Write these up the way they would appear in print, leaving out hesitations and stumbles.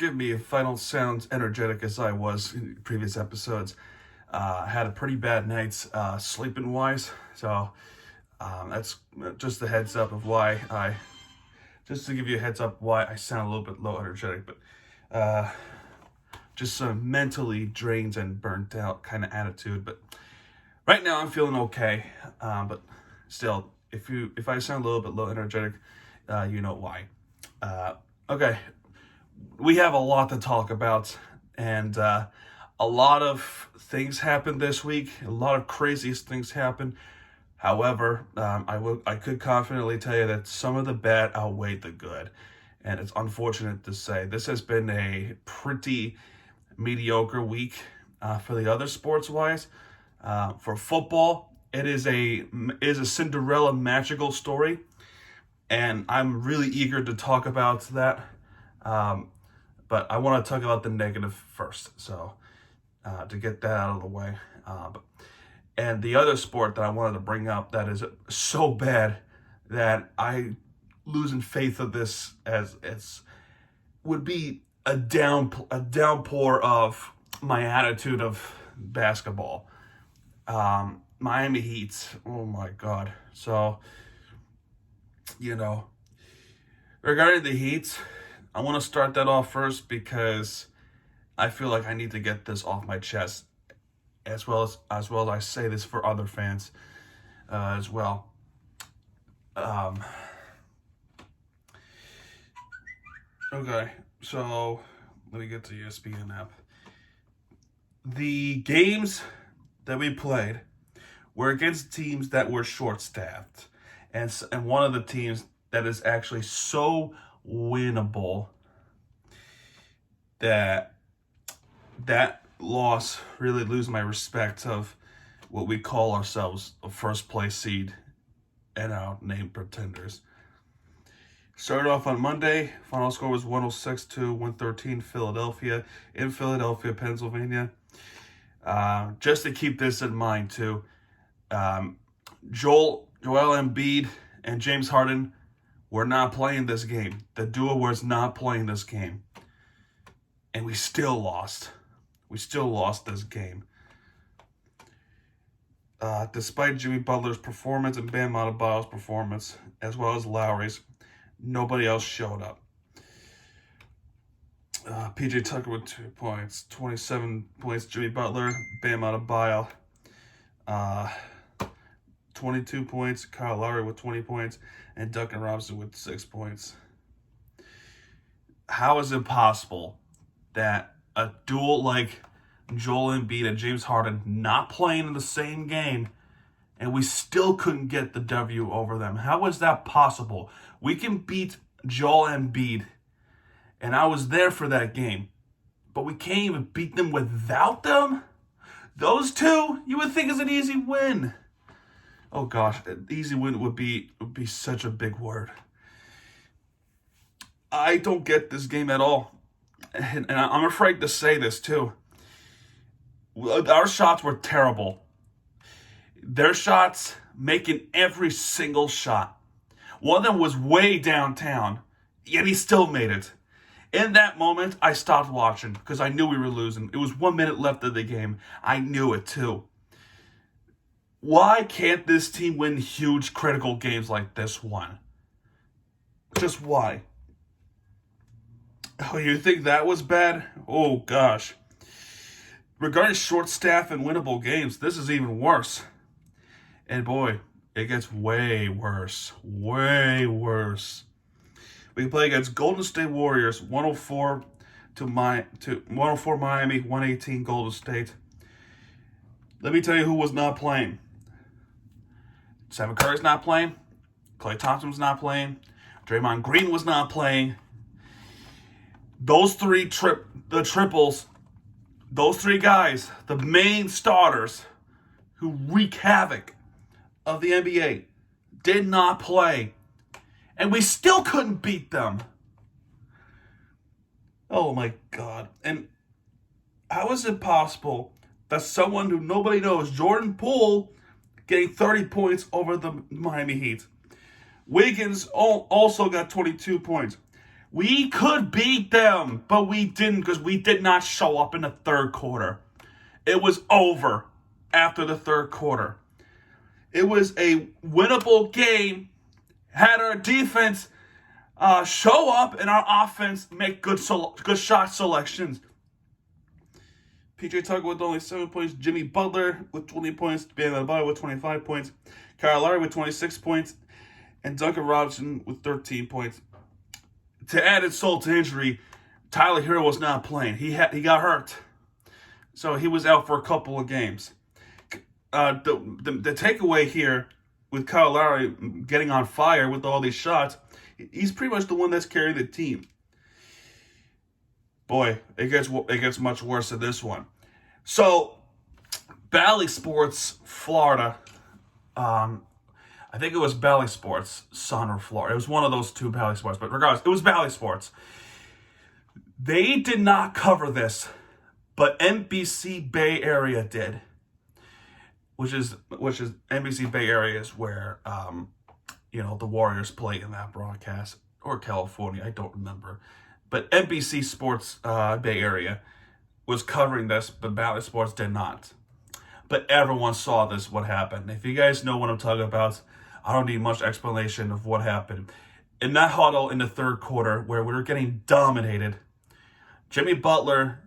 forgive me if I don't sound energetic as I was in previous episodes. I had a pretty bad night's sleeping wise, so that's just a heads up of just to give you a heads up why I sound a little bit low energetic, but just some mentally drained and burnt out kind of attitude. But right now I'm feeling okay, but still, if I sound a little bit low energetic, you know why. Okay, we have a lot to talk about, and a lot of things happened this week. A lot of craziest things happened. However, I could confidently tell you that some of the bad outweighed the good, and it's unfortunate to say this has been a pretty mediocre week for the other sports-wise. For football, it is a Cinderella magical story, and I'm really eager to talk about that. But I want to talk about the negative first, so to get that out of the way. And the other sport that I wanted to bring up that is so bad that I losing faith of this as would be a downpour of my attitude of basketball. Miami Heat. Oh my God. So, regarding the Heat, I want to start that off first because I feel like I need to get this off my chest, as well as I say this for other fans as well. Okay, so let me get to ESPN app. The games that we played were against teams that were short-staffed, and one of the teams that is actually so winnable that loss really lose my respect of what we call ourselves a first place seed and our named pretenders. Started off on Monday. Final score was 106-113 Philadelphia in Philadelphia, Pennsylvania. Just to keep this in mind too, Joel Embiid and James Harden were not playing this game. The duo was not playing this game. And we still lost. We still lost this game. Despite Jimmy Butler's performance and Bam Adebayo's performance, as well as Lowry's, nobody else showed up. PJ Tucker with 2 points, 27 points. Jimmy Butler, Bam Adebayo, 22 points. Kyle Lowry with 20 points, and Duncan Robinson with 6 points. How is it possible that a duel like Joel Embiid and James Harden not playing in the same game, and we still couldn't get the W over them? How is that possible? We can beat Joel Embiid, and I was there for that game, but we can't even beat them without them? Those two, you would think is an easy win. Oh gosh, an easy win would be such a big word. I don't get this game at all. And I'm afraid to say this too. Our shots were terrible. Their shots, making every single shot. One of them was way downtown, yet he still made it. In that moment, I stopped watching because I knew we were losing. It was 1 minute left of the game. I knew it too. Why can't this team win huge critical games like this one? Just why? Oh, you think that was bad? Oh, gosh. Regarding short staff and winnable games, this is even worse. And boy, it gets way worse. Way worse. We play against Golden State Warriors, 104 Miami, 118 Golden State. Let me tell you who was not playing. Stephen Curry's not playing. Klay Thompson's not playing. Draymond Green was not playing. Those three triples, those three guys, the main starters who wreak havoc of the NBA, did not play. And we still couldn't beat them. Oh my God. And how is it possible that someone who nobody knows, Jordan Poole, getting 30 points over the Miami Heat? Wiggins also got 22 points. We could beat them, but we didn't because we did not show up in the third quarter. It was over after the third quarter. It was a winnable game. Had our defense show up and our offense make good shot selections. PJ Tucker with only 7 points. Jimmy Butler with 20 points. Bam Adebayo with 25 points. Kyle Lowry with 26 points. And Duncan Robinson with 13 points. To add insult to injury, Tyler Hero was not playing. He got hurt. So he was out for a couple of games. The takeaway here with Kyle Lowry getting on fire with all these shots, he's pretty much the one that's carrying the team. Boy, it gets much worse than this one. So, Bally Sports, Florida. I think it was Bally Sports, Sun or Florida. It was one of those two Bally Sports, but regardless, it was Bally Sports. They did not cover this, but NBC Bay Area did. Which is NBC Bay Area is where the Warriors play in that broadcast, or California, I don't remember. But NBC Sports Bay Area was covering this, but Bally Sports did not. But everyone saw this, what happened. If you guys know what I'm talking about, I don't need much explanation of what happened. In that huddle in the third quarter, where we were getting dominated, Jimmy Butler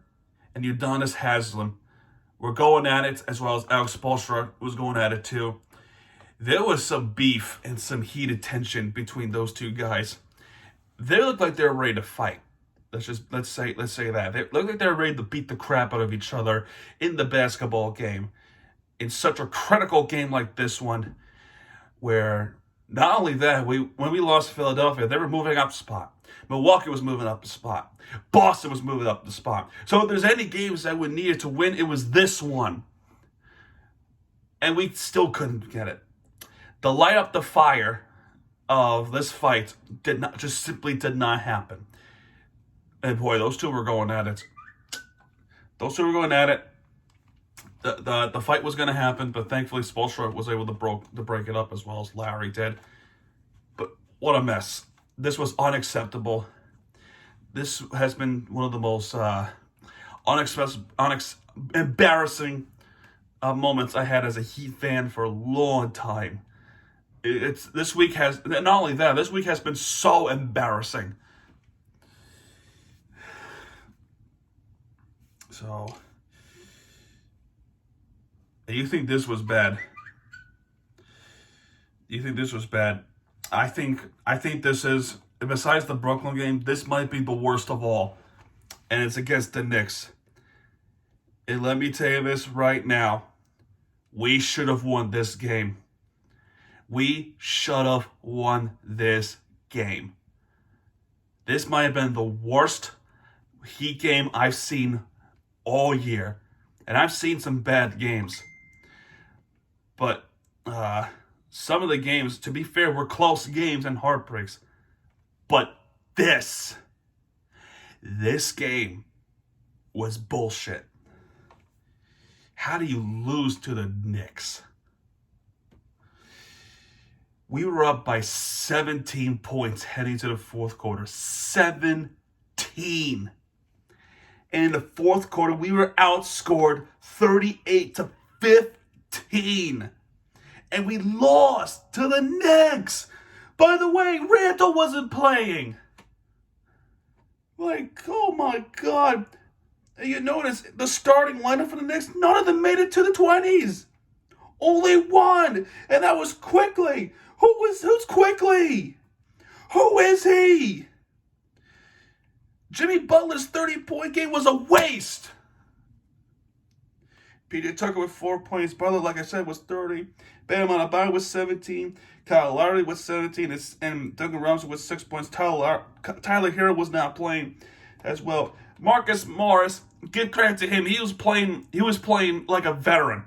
and Udonis Haslem were going at it, as well as Alex Spoelstra was going at it too. There was some beef and some heated tension between those two guys. They looked like they were ready to fight. Let's say that. They looked like they were ready to beat the crap out of each other in the basketball game. In such a critical game like this one, where not only that, when we lost Philadelphia, they were moving up a spot. Milwaukee was moving up a spot. Boston was moving up the spot. So if there's any games that we needed to win, it was this one. And we still couldn't get it. The light up the fire of this fight simply did not happen. And boy, those two were going at it. The fight was going to happen, but thankfully Spoelstra was able to break it up as well as Lowry did. But what a mess. This was unacceptable. This has been one of the most embarrassing moments I had as a Heat fan for a long time. This week has been so embarrassing. So, you think this was bad? I think this is, besides the Brooklyn game, this might be the worst of all. And it's against the Knicks. And let me tell you this right now. We should have won this game. We should have won this game. This might have been the worst Heat game I've seen all year. And I've seen some bad games. But some of the games, to be fair, were close games and heartbreaks. But this game was bullshit. How do you lose to the Knicks? We were up by 17 points heading to the fourth quarter. 17. And in the fourth quarter, we were outscored 38-15. And we lost to the Knicks. By the way, Randall wasn't playing. Like, oh my God. You notice the starting lineup for the Knicks, none of them made it to the 20s. Only one. And that was Quickly. Who's Quickly? Who is he? Jimmy Butler's 30-point game was a waste. PJ Tucker with 4 points. Butler, like I said, was 30. Bam Adebayo was 17. Kyle Lowry was 17. And Duncan Robinson with 6 points. Tyler Hero was not playing as well. Marcus Morris, give credit to him. He was playing like a veteran.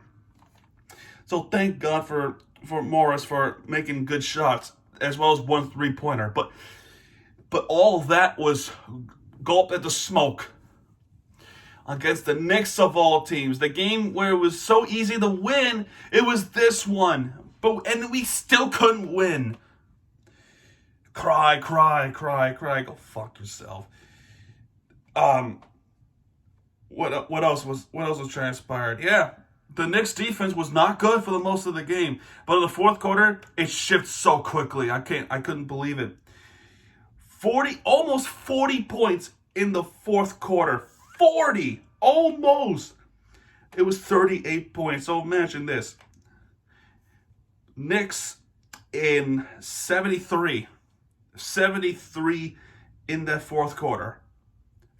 So thank God for Morris for making good shots, as well as 1 3-pointer. But all of that was gulped at the smoke against the Knicks of all teams. The game where it was so easy to win, it was this one. And we still couldn't win. Cry. Go fuck yourself. What else was transpired? Yeah, the Knicks defense was not good for the most of the game, but in the fourth quarter, it shifted so quickly. I couldn't believe it. Almost 40 points in the fourth quarter. 40, almost. It was 38 points. So imagine this. Knicks in 73 in that fourth quarter,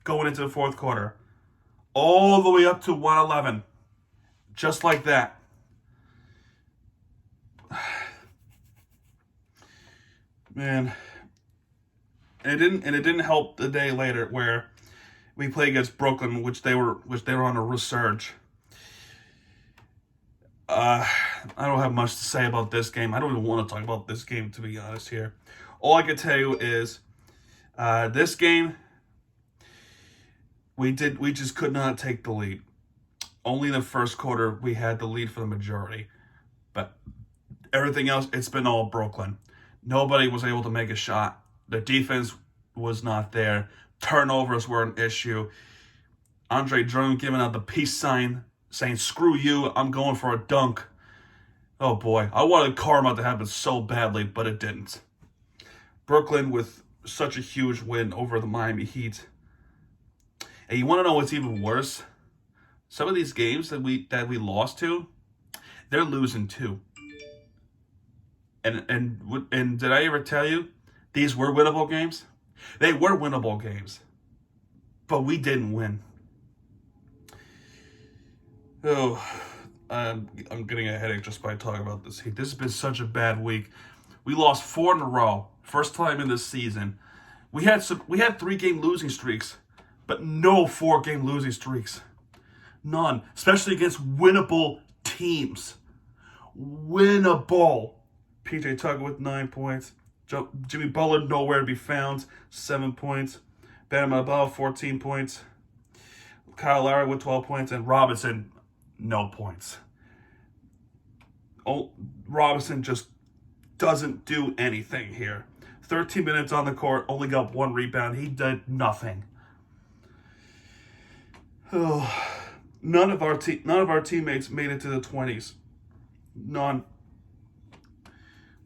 going into the fourth quarter, all the way up to 111, just like that. Man, and it didn't help the day later where we played against Brooklyn, which they were on a resurge. I don't have much to say about this game. I don't even want to talk about this game, to be honest here. All I can tell you is this game, we just could not take the lead. Only in the first quarter we had the lead for the majority. But everything else, it's been all Brooklyn. Nobody was able to make a shot. The defense was not there. Turnovers were an issue. Andre Drummond giving out the peace sign, saying, screw you, I'm going for a dunk. Oh boy, I wanted karma to happen so badly, but it didn't. Brooklyn with such a huge win over the Miami Heat. And you want to know what's even worse? Some of these games that we lost to, they're losing too. And did I ever tell you these were winnable games? They were winnable games, but we didn't win. Oh, I'm getting a headache just by talking about this Heat. This has been such a bad week. We lost 4 in a row, first time in this season. We had 3-game losing streaks, but no 4-game losing streaks. None, especially against winnable teams. Winnable. PJ Tucker with 9 points. Jimmy Butler nowhere to be found, 7 points. Bam Adebayo 14 points. Kyle Lowry with 12 points, and Robinson no points. Oh, Robinson just doesn't do anything here. 13 minutes on the court, only got 1 rebound. He did nothing. Oh, none of our teammates made it to the 20s. None.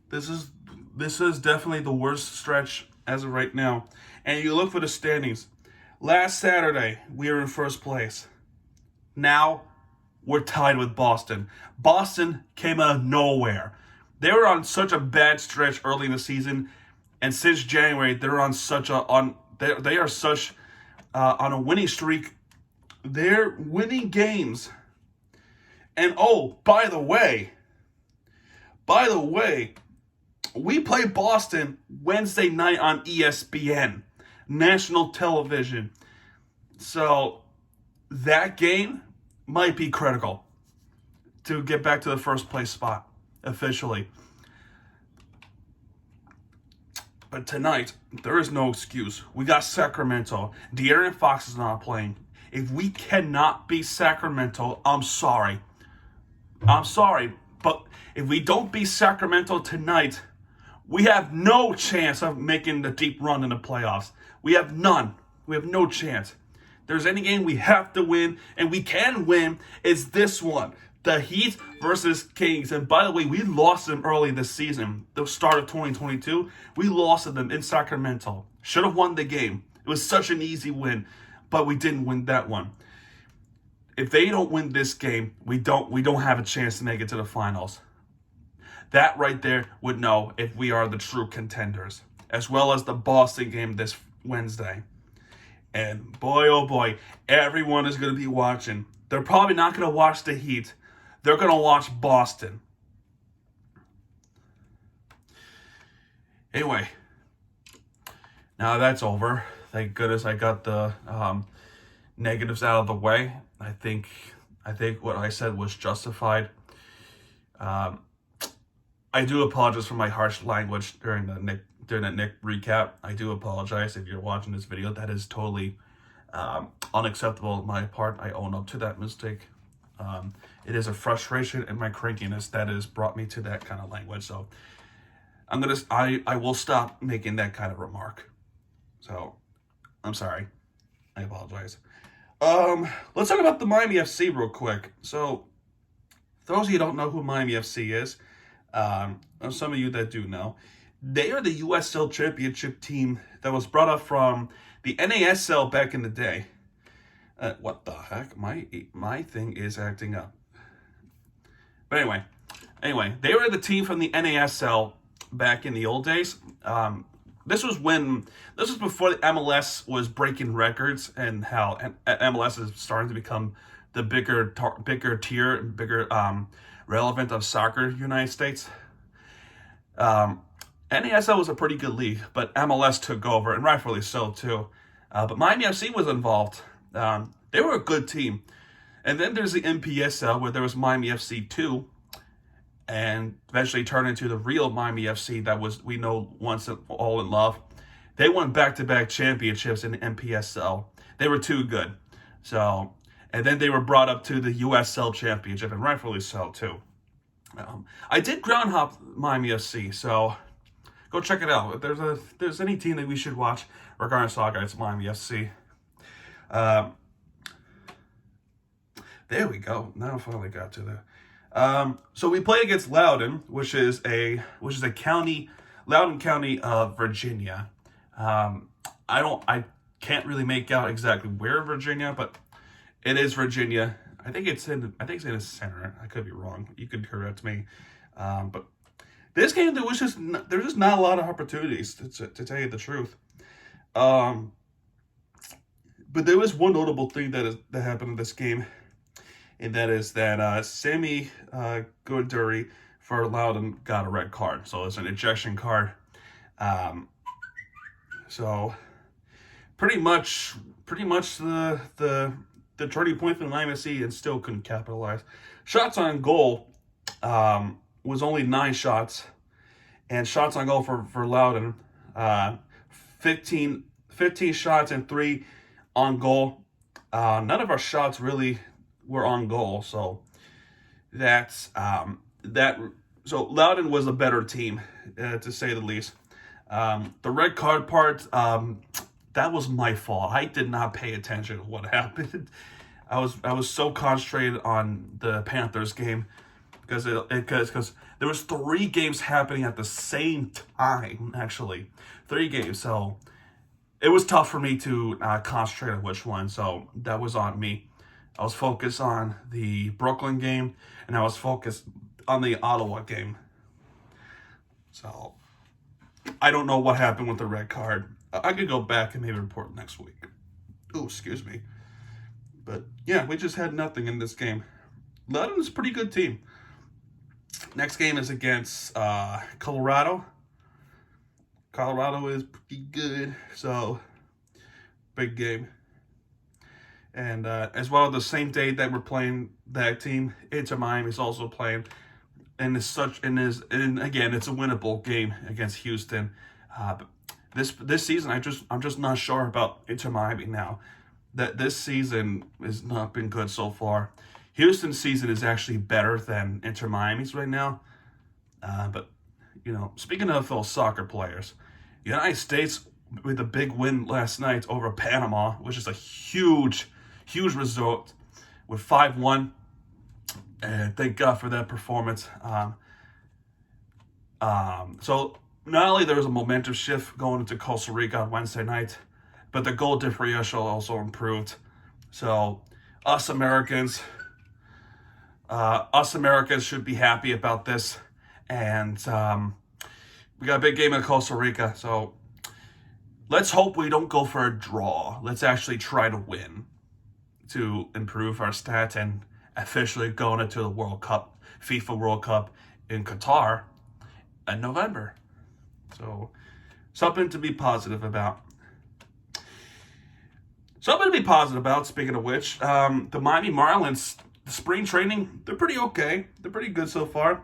This is definitely the worst stretch as of right now. And you look for the standings. Last Saturday, we were in first place. Now, we're tied with Boston. Boston came out of nowhere. They were on such a bad stretch early in the season, and since January, they're on such a on a winning streak. They're winning games. And oh, by the way, we play Boston Wednesday night on ESPN, national television. So that game might be critical to get back to the first place spot officially. But tonight, there is no excuse. We got Sacramento. De'Aaron Fox is not playing. If we cannot beat Sacramento, I'm sorry. But if we don't beat Sacramento tonight, we have no chance of making the deep run in the playoffs. We have none. We have no chance. If there's any game we have to win, and we can win, is this one. The Heat versus Kings. And by the way, we lost them early this season. The start of 2022, we lost to them in Sacramento. Should have won the game. It was such an easy win, but we didn't win that one. If they don't win this game, we don't have a chance to make it to the finals. That right there would know if we are the true contenders, as well as the Boston game this Wednesday. And boy, oh boy, everyone is going to be watching. They're probably not going to watch the Heat. They're going to watch Boston. Anyway, now that's over. Thank goodness I got the negatives out of the way. I think what I said was justified. I do apologize for my harsh language during that Nick recap. I do apologize if you're watching this video. That is totally unacceptable on my part. I own up to that mistake. It is a frustration and my crankiness that has brought me to that kind of language. So I will stop making that kind of remark. So, I'm sorry. I apologize. Let's talk about the Miami FC real quick. So, for those of you who don't know who Miami FC is, some of you that do know, they are the USL Championship team that was brought up from the NASL back in the day. What the heck? My thing is acting up. But anyway, they were the team from the NASL back in the old days. This was before the MLS was breaking records, and how MLS is starting to become the bigger tier, bigger relevant of soccer in the United States. NASL was a pretty good league, but MLS took over, and rightfully so too. But Miami FC was involved. They were a good team. And then there's the NPSL, where there was Miami FC 2, and eventually turned into the real Miami FC that we know once and all in love. They won back-to-back championships in the NPSL. They were too good. So, and then they were brought up to the USL Championship, and rightfully so too. I did ground hop Miami FC, so go check it out. If there's any team that we should watch regarding soccer, it's Miami FC. There we go. Now I finally got to that. So we play against Loudoun, which is a county, Loudoun County of Virginia. I can't really make out exactly where in Virginia, but it is Virginia. I think it's in the center. I could be wrong. You could correct me. But this game, there's just not a lot of opportunities to tell you the truth. But there was one notable thing that happened in this game, and that is that Sammy Gooduri for Loudoun got a red card. So it's an ejection card. So pretty much the turning point for the Miami FC, and still couldn't capitalize. Shots on goal was only 9 shots, and shots on goal for Loudoun 15 shots and 3 on goal. None of our shots really were on goal, so that's so Loudoun was a better team, to say the least. The red card part, that was my fault. I did not pay attention to what happened. I was so concentrated on the Panthers game because there was 3 games happening at the same time, actually. 3 games, so it was tough for me to concentrate on which one, so that was on me. I was focused on the Brooklyn game, and I was focused on the Ottawa game. So I don't know what happened with the red card. I could go back and maybe report next week. Oh, excuse me. But yeah, we just had nothing in this game. Loudoun's a pretty good team. Next game is against Colorado. Colorado is pretty good, so big game. And as well, the same day that we're playing that team, Inter Miami is also playing, and again, it's a winnable game against Houston. But this season, I'm just not sure about Inter Miami now. That this season has not been good so far. Houston's season is actually better than Inter Miami's right now. But speaking of those soccer players, the United States with a big win last night over Panama, which is a huge result, with 5-1. And thank God for that performance. So not only there was a momentum shift going into Costa Rica on Wednesday night, but the goal differential also improved. So us Americans should be happy about this. And we got a big game in Costa Rica. So let's hope we don't go for a draw. Let's actually try to win to improve our stats and officially going into the World Cup, FIFA World Cup in Qatar in November. So something to be positive about. Speaking of which, the Miami Marlins, the spring training, they're pretty okay. They're pretty good so far.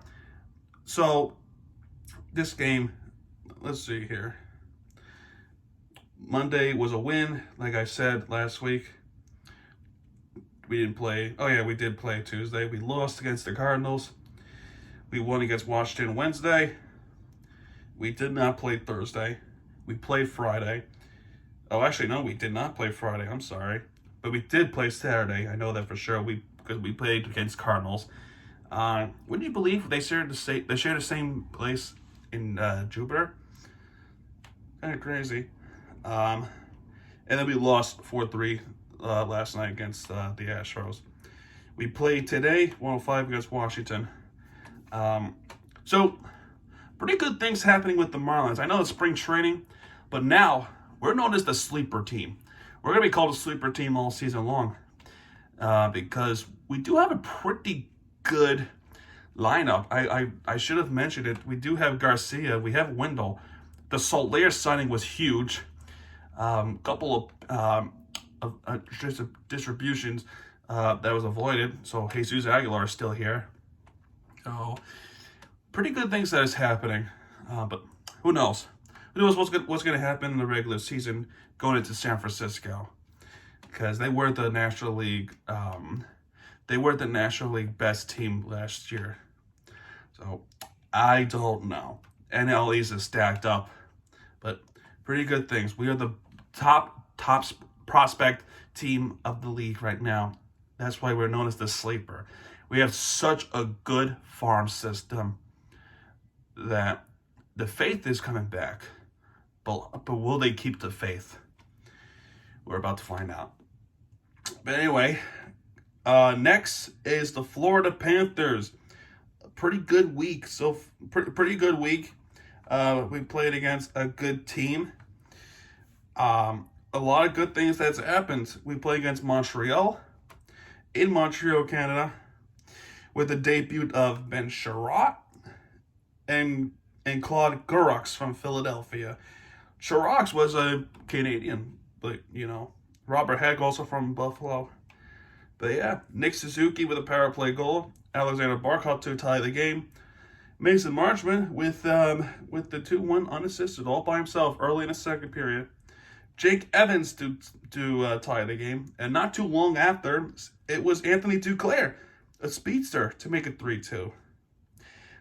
So this game, let's see here. Monday was a win, like I said last week. We didn't play. Oh yeah, we did play Tuesday. We lost against the Cardinals. We won against Washington Wednesday. We did not play Thursday. We played Friday. Oh, actually, no, we did not play Friday. I'm sorry. But we did play Saturday. I know that for sure. Because we played against Cardinals. Wouldn't you believe they share the same place in Jupiter? Kind of crazy. And then we lost 4-3 last night against the Astros. We played today 105 against Washington. So pretty good things happening with the Marlins. I know it's spring training, but now we're known as the sleeper team. We're going to be called a sleeper team all season long because we do have a pretty good lineup. I should have mentioned it. We do have Garcia. We have Wendell. The Soler signing was huge. Couple of distributions that was avoided. So Jesus Aguilar is still here. So pretty good things that is happening. But who knows? Who knows what's going to happen in the regular season going into San Francisco? Because they were the National League. They were the National League best team last year. So I don't know. NL East is stacked up, but pretty good things. We are the top prospect team of the league right now. That's why we're known as the sleeper. We have such a good farm system that the faith is coming back. But will they keep the faith? We're about to find out. But anyway, next is the Florida Panthers. A pretty good week. Pretty good week. We played against a good team. A lot of good things that's happened. We played against Montreal in Montreal, Canada, with the debut of Ben Sherratt and Claude Giroux from Philadelphia. Giroux was a Canadian, but Robert Hagg also from Buffalo. But yeah, Nick Suzuki with a power play goal. Alexander Barkov to tie the game. Mason Marchman with the 2-1 unassisted all by himself early in the second period. Jake Evans to tie the game. And not too long after, it was Anthony Duclair, a speedster, to make it 3-2.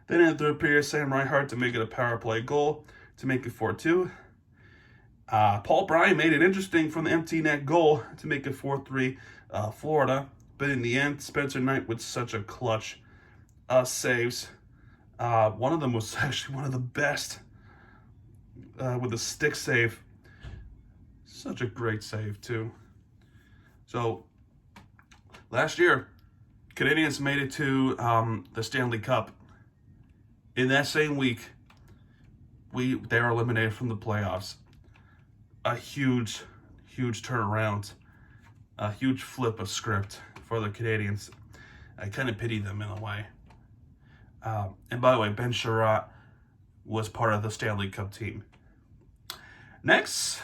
Then in the third period, Sam Reinhart to make it a power play goal to make it 4-2. Paul Bryan made it interesting from the empty net goal to make it 4-3 Florida. But in the end, Spencer Knight with such a clutch saves. One of them was actually one of the best with a stick save. Such a great save, too. So, last year, Canadians made it to the Stanley Cup. In that same week, they were eliminated from the playoffs. A huge turnaround. A huge flip of script for the Canadians. I kind of pity them in a way. And by the way, Ben Sherratt was part of the Stanley Cup team. Next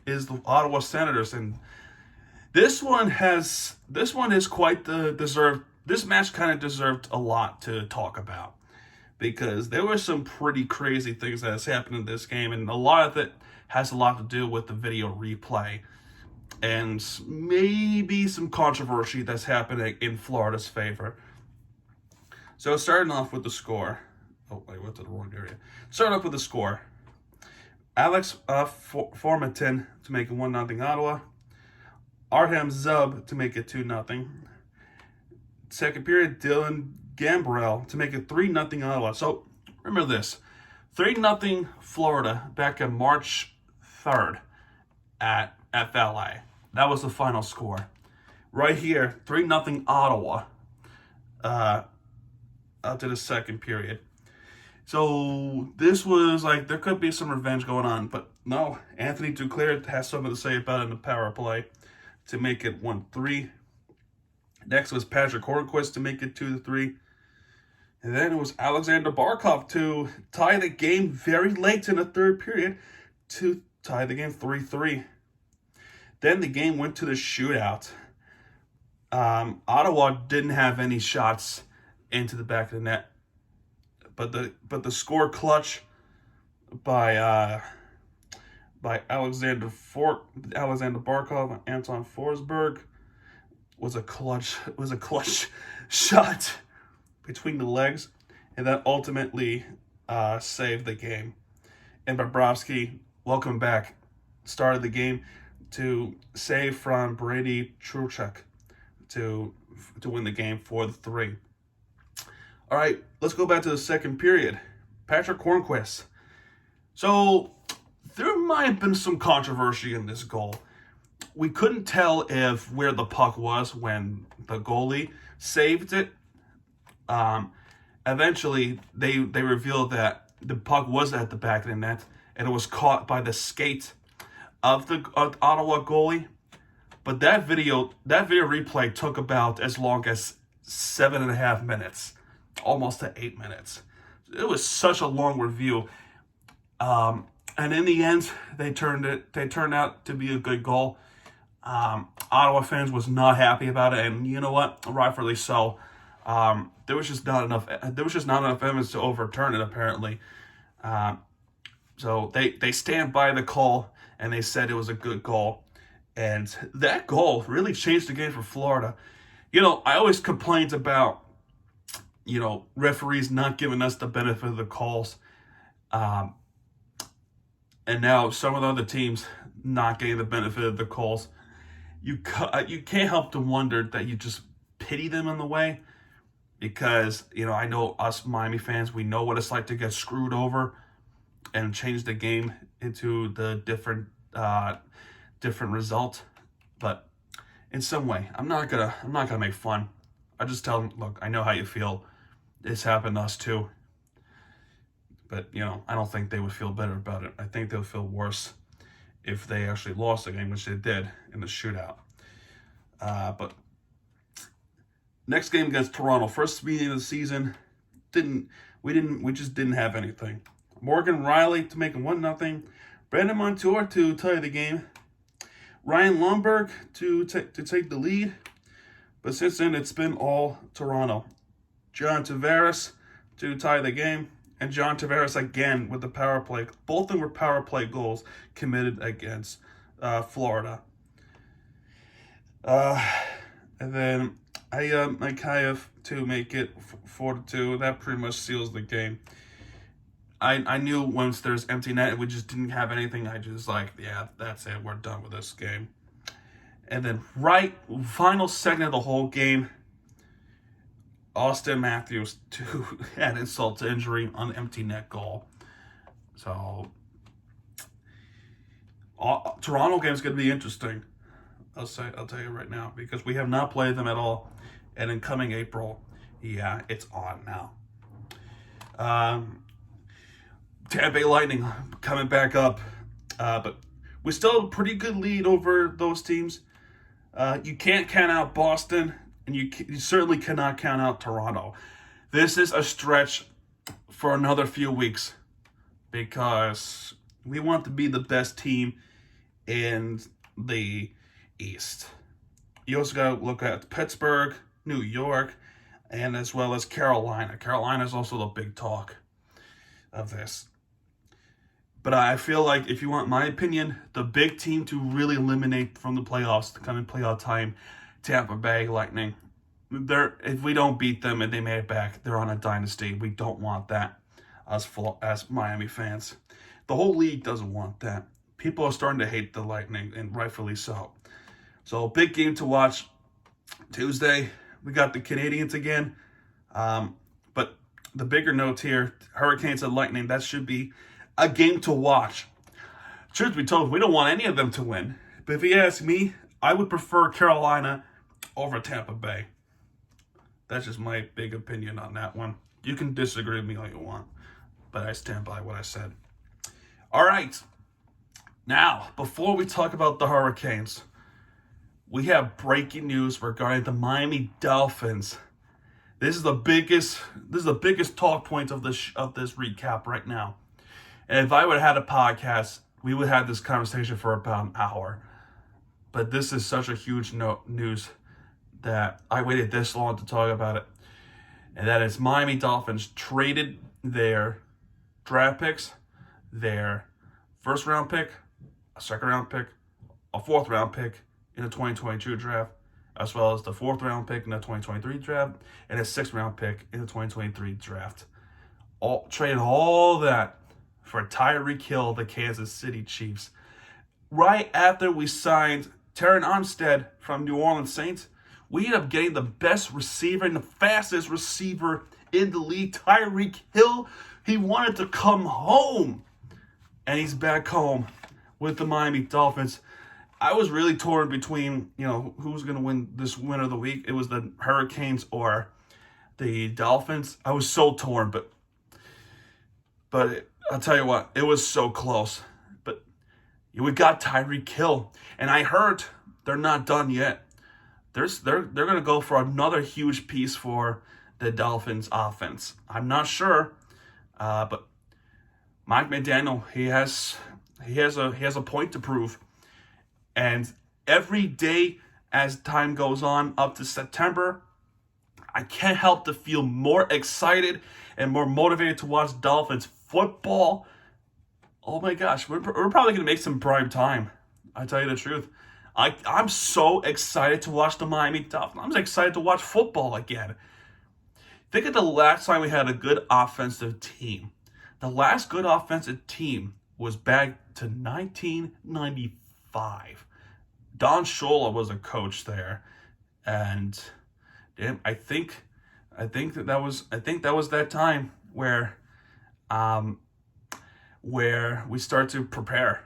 is the Ottawa Senators, and this one is quite the deserved. This match kind of deserved a lot to talk about because there were some pretty crazy things that has happened in this game, and a lot of it has a lot to do with the video replay and maybe some controversy that's happening in Florida's favor. So starting off with the score. Oh, I went to the wrong area. Starting off with the score. Alex Formatin to make it 1-0 Ottawa. Arhem Zub to make it 2-0. Second period, Dylan Gambrell to make it 3-0 Ottawa. So remember this. 3-0 Florida back on March 3rd at FLA. That was the final score. Right here, 3-0 Ottawa out to the second period. So this was like, there could be some revenge going on, but no. Anthony Duclair has something to say about it in the power play to make it 1-3. Next was Patrick Hornqvist to make it 2-3. And then it was Alexander Barkov to tie the game very late in the third period to tie the game 3-3. Then the game went to the shootout. Ottawa didn't have any shots into the back of the net. But the score clutch by Alexander Barkov and Anton Forsberg was a clutch shot between the legs, and that ultimately saved the game. and Bobrovsky, welcome back, started the game to save from Brady Truchek to win the game for the 3. All right, let's go back to the second period. Patrick Hornqvist. So there might have been some controversy in this goal. We couldn't tell if where the puck was when the goalie saved it. Eventually, they revealed that the puck was at the back of the net, and it was caught by the skate of the Ottawa goalie. But that video replay took about as long as 7.5 minutes, almost to 8 minutes. It was such a long review. And in the end, they turned out to be a good goal. Ottawa fans was not happy about it, and you know what? Rightfully so. There was just not enough evidence to overturn it, apparently. So they stand by the call, and they said it was a good goal. And that goal really changed the game for Florida. You know, I always complained about, referees not giving us the benefit of the calls. And now some of the other teams not getting the benefit of the calls. You can't help to wonder that you just pity them in the way. Because, I know us Miami fans, we know what it's like to get screwed over and change the game into the different result. But in some way, I'm not gonna make fun. I just tell them, look, I know how you feel. This happened to us too. But, I don't think they would feel better about it. I think they'll feel worse if they actually lost the game, which they did in the shootout. But next game against Toronto, first meeting of the season, we just didn't have anything. Morgan Riley to make it 1-0. Brandon Montour to tie the game. Ryan Lomberg to take the lead. But since then, it's been all Toronto. John Tavares to tie the game. And John Tavares again with the power play. Both of them were power play goals committed against Florida. And then Mikaev to make it 4-2. That pretty much seals the game. I knew once there's empty net, we just didn't have anything. I just yeah, that's it. We're done with this game. And then final second of the whole game, Austin Matthews to add insult to injury on the empty net goal. So Toronto game is going to be interesting. I'll tell you right now, because we have not played them at all, and in coming April, yeah, it's on now. Tampa Bay Lightning coming back up, but we still have a pretty good lead over those teams. You can't count out Boston, and you certainly cannot count out Toronto. This is a stretch for another few weeks because we want to be the best team in the East. You also got to look at Pittsburgh, New York, and as well as Carolina. Carolina is also the big talk of this. But I feel like, if you want my opinion, the big team to really eliminate from the playoffs to come in playoff time, Tampa Bay Lightning. If we don't beat them and they made it back, they're on a dynasty. We don't want that as Miami fans. The whole league doesn't want that. People are starting to hate the Lightning, and rightfully so. So, big game to watch. Tuesday, we got the Canadiens again. But the bigger note here, Hurricanes and Lightning, that should be a game to watch. Truth be told, we don't want any of them to win. But if you ask me, I would prefer Carolina over Tampa Bay. That's just my big opinion on that one. You can disagree with me all you want, but I stand by what I said. All right. Now, before we talk about the Hurricanes, we have breaking news regarding the Miami Dolphins. This is the biggest talk point of this recap right now. And if I would have had a podcast, we would have this conversation for about an hour. But this is such a huge news that I waited this long to talk about it. And that is Miami Dolphins traded their draft picks, their first round pick, a second round pick, a fourth round pick in the 2022 draft, as well as the fourth round pick in the 2023 draft, and a sixth round pick in the 2023 draft. Traded all that for TYREEK Hill, the Kansas City Chiefs. Right after we signed Terran Armstead from New Orleans Saints, we ended up getting the best receiver and the fastest receiver in the league, TYREEK Hill. He wanted to come home, and he's back home with the Miami Dolphins. I was really torn between, who's going to win this win of the week. It was the Hurricanes or the Dolphins. I was so torn, but I'll tell you what, it was so close. But we got TYREEK Hill, and I heard they're not done yet. They're going to go for another huge piece for the Dolphins offense. I'm not sure, but Mike McDaniel, he has a point to prove. And every day as time goes on up to September, I can't help to feel more excited and more motivated to watch Dolphins football. Oh my gosh, we're probably going to make some prime time. I tell you the truth. I'm so excited to watch the Miami Dolphins. I'm excited to watch football again. Think of the last time we had a good offensive team. The last good offensive team was back to 1995. Don Shula was a coach there, and I think that was that time where we start to prepare,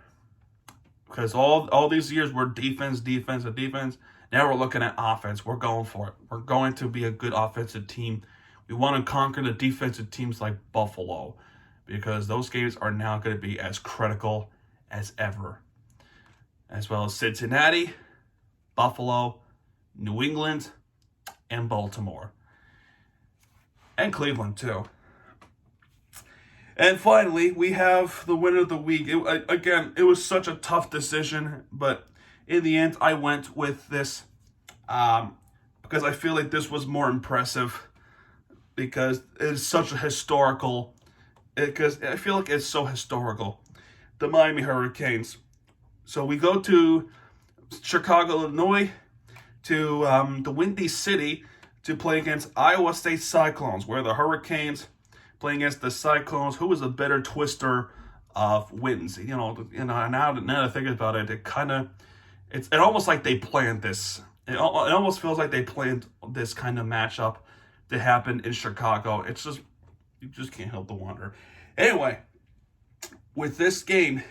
because all these years we're defense. Now we're looking at offense. We're going for it. We're going to be a good offensive team. We want to conquer the defensive teams like Buffalo, because those games are now going to be as critical as ever. As well as Cincinnati, Buffalo, New England, and Baltimore. And Cleveland, too. And finally, we have the winner of the week. It was such a tough decision, but in the end, I went with this because I feel like this was more impressive, because it's such a historical, because I feel like it's so historical. The Miami Hurricanes. So we go to Chicago, Illinois, to the Windy City to play against Iowa State Cyclones, where the Hurricanes playing against the Cyclones, who was a better twister of wins. Now that I think about it, it's almost like they planned this. It almost feels like they planned this kind of matchup to happen in Chicago. You just can't help but wonder. Anyway, with this game,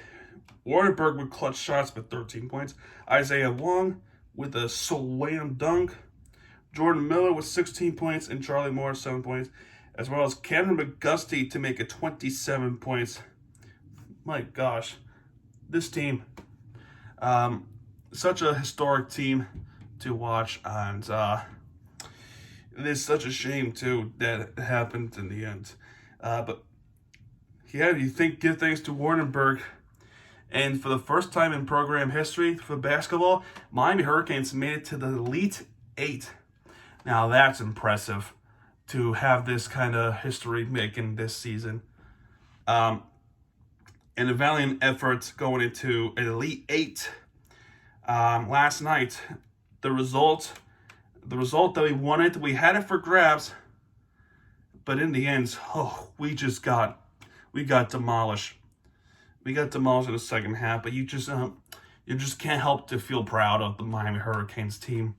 Warrenberg with clutch shots with 13 points. Isaiah Long with a slam dunk. Jordan Miller with 16 points, and Charlie Moore 7 points, as well as Cameron McGusty to make it 27 points. My gosh, this team, such a historic team to watch, and it is such a shame too that it happened in the end. But yeah, give thanks to Warrenberg. And for the first time in program history for basketball, Miami Hurricanes made it to the Elite Eight. Now that's impressive to have this kind of history making this season. And a valiant effort going into an Elite Eight. Last night, the result that we wanted, we had it for grabs, but in the end, we got demolished. We got demolished in the second half, but you just can't help to feel proud of the Miami Hurricanes team.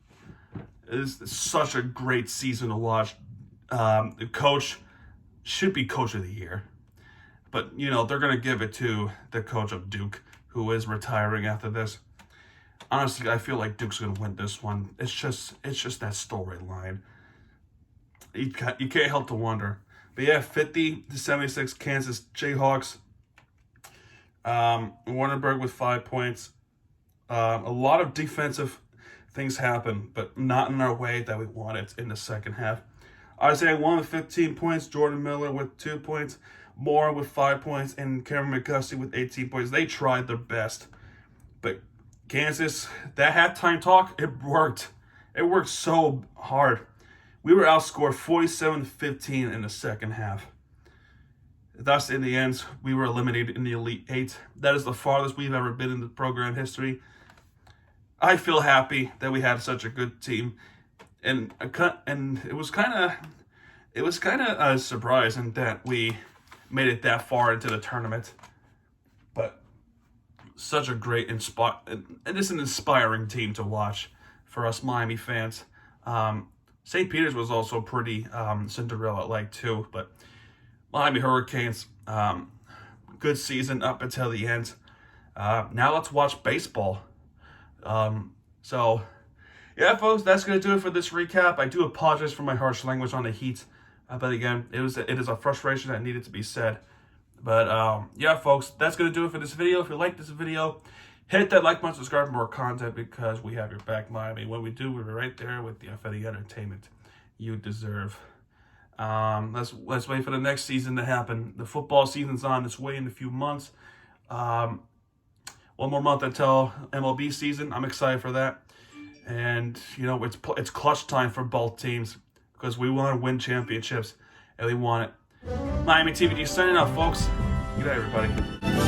It's such a great season to watch. The coach should be coach of the year, but they're gonna give it to the coach of Duke, who is retiring after this. Honestly, I feel like Duke's gonna win this one. It's just that storyline. You can't help to wonder. But yeah, 50-76 Kansas Jayhawks. Warrenberg with 5 points. A lot of defensive things happen, but not in our way that we wanted in the second half. Isaiah Long with 15 points, Jordan Miller with 2 points, Moore with 5 points, and Cameron McGusty with 18 points. They tried their best. But Kansas, that halftime talk, it worked. It worked so hard. We were outscored 47-15 in the second half. Thus, in the end, we were eliminated in the Elite Eight. That is the farthest we've ever been in the program history. I feel happy that we had such a good team, and it was kind of surprising that we made it that far into the tournament. But such a great, and it's an inspiring team to watch for us Miami fans. St. Peter's was also pretty Cinderella-like too, but Miami Hurricanes, good season up until the end. Now let's watch baseball. So, yeah, folks, that's going to do it for this recap. I do apologize for my harsh language on the Heat. But again, it is a frustration that needed to be said. But, yeah, folks, that's going to do it for this video. If you like this video, hit that like button, subscribe for more content, because we have your back, Miami. When we do, we'll be right there with the entertainment you deserve. Let's wait for the next season to happen. The football season's on its way in a few months. One more month until MLB season. I'm excited for that. And, you know, it's clutch time for both teams, because we want to win championships, and we want it. Miami TVG signing off, folks. Good night, everybody.